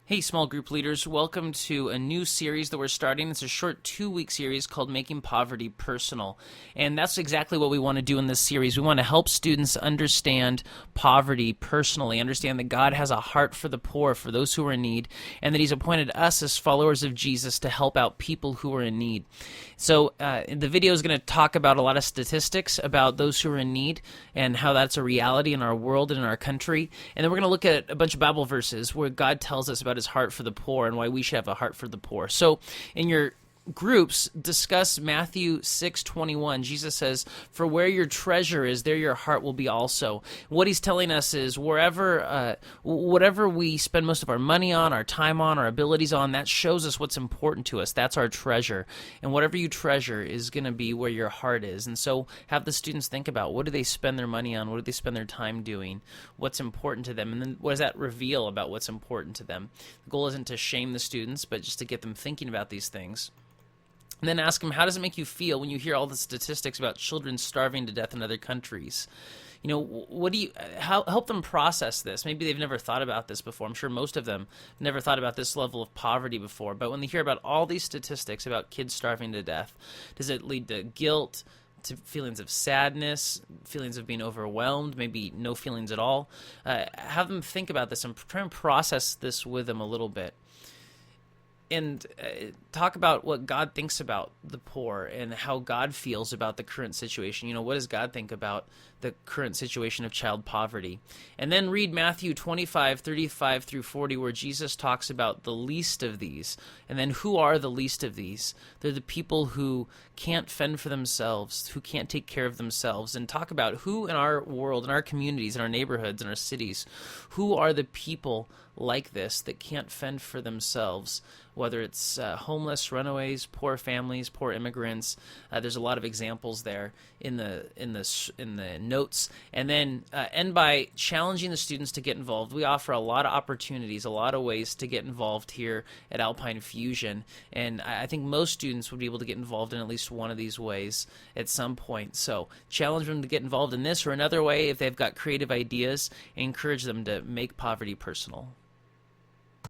Hey, small group leaders, welcome to a new series that we're starting. It's a short 2-week series called Making Poverty Personal. And that's exactly what we want to do in this series. We want to help students understand poverty personally, understand that God has a heart for the poor, for those who are in need, and that He's appointed us as followers of Jesus to help out people who are in need. So the video is going to talk about a lot of statistics about those who are in need and how that's a reality in our world and in our country. And then we're going to look at a bunch of Bible verses where God tells us about His heart for the poor and why we should have a heart for the poor. So in your groups, discuss Matthew 6:21. Jesus says, "For where your treasure is, there your heart will be also." What He's telling us is whatever we spend most of our money on, our time on, our abilities on, that shows us what's important to us. That's our treasure. And whatever you treasure is going to be where your heart is. And so have the students think about, what do they spend their money on? What do they spend their time doing? What's important to them? And then what does that reveal about what's important to them? The goal isn't to shame the students, but just to get them thinking about these things. And then ask them, how does it make you feel when you hear all the statistics about children starving to death in other countries? You know, help them process this. Maybe they've never thought about this before. I'm sure most of them never thought about this level of poverty before. But when they hear about all these statistics about kids starving to death, does it lead to guilt, to feelings of sadness, feelings of being overwhelmed, maybe no feelings at all? Have them think about this and try and process this with them a little bit. And talk about what God thinks about the poor and how God feels about the current situation. You know, what does God think about the current situation of child poverty? And then read Matthew 25:35 through 40, where Jesus talks about the least of these. And then who are the least of these? They're the people who can't fend for themselves, who can't take care of themselves. And talk about who in our world, in our communities, in our neighborhoods, in our cities, who are the people like this that can't fend for themselves, whether it's homeless, runaways, poor families, poor immigrants. There's a lot of examples there in the notes. And then end by challenging the students to get involved. We offer a lot of opportunities, a lot of ways to get involved here at Alpine Fusion, and I think most students would be able to get involved in at least one of these ways at some point. So challenge them to get involved in this or another way if they've got creative ideas, and encourage them to make poverty personal.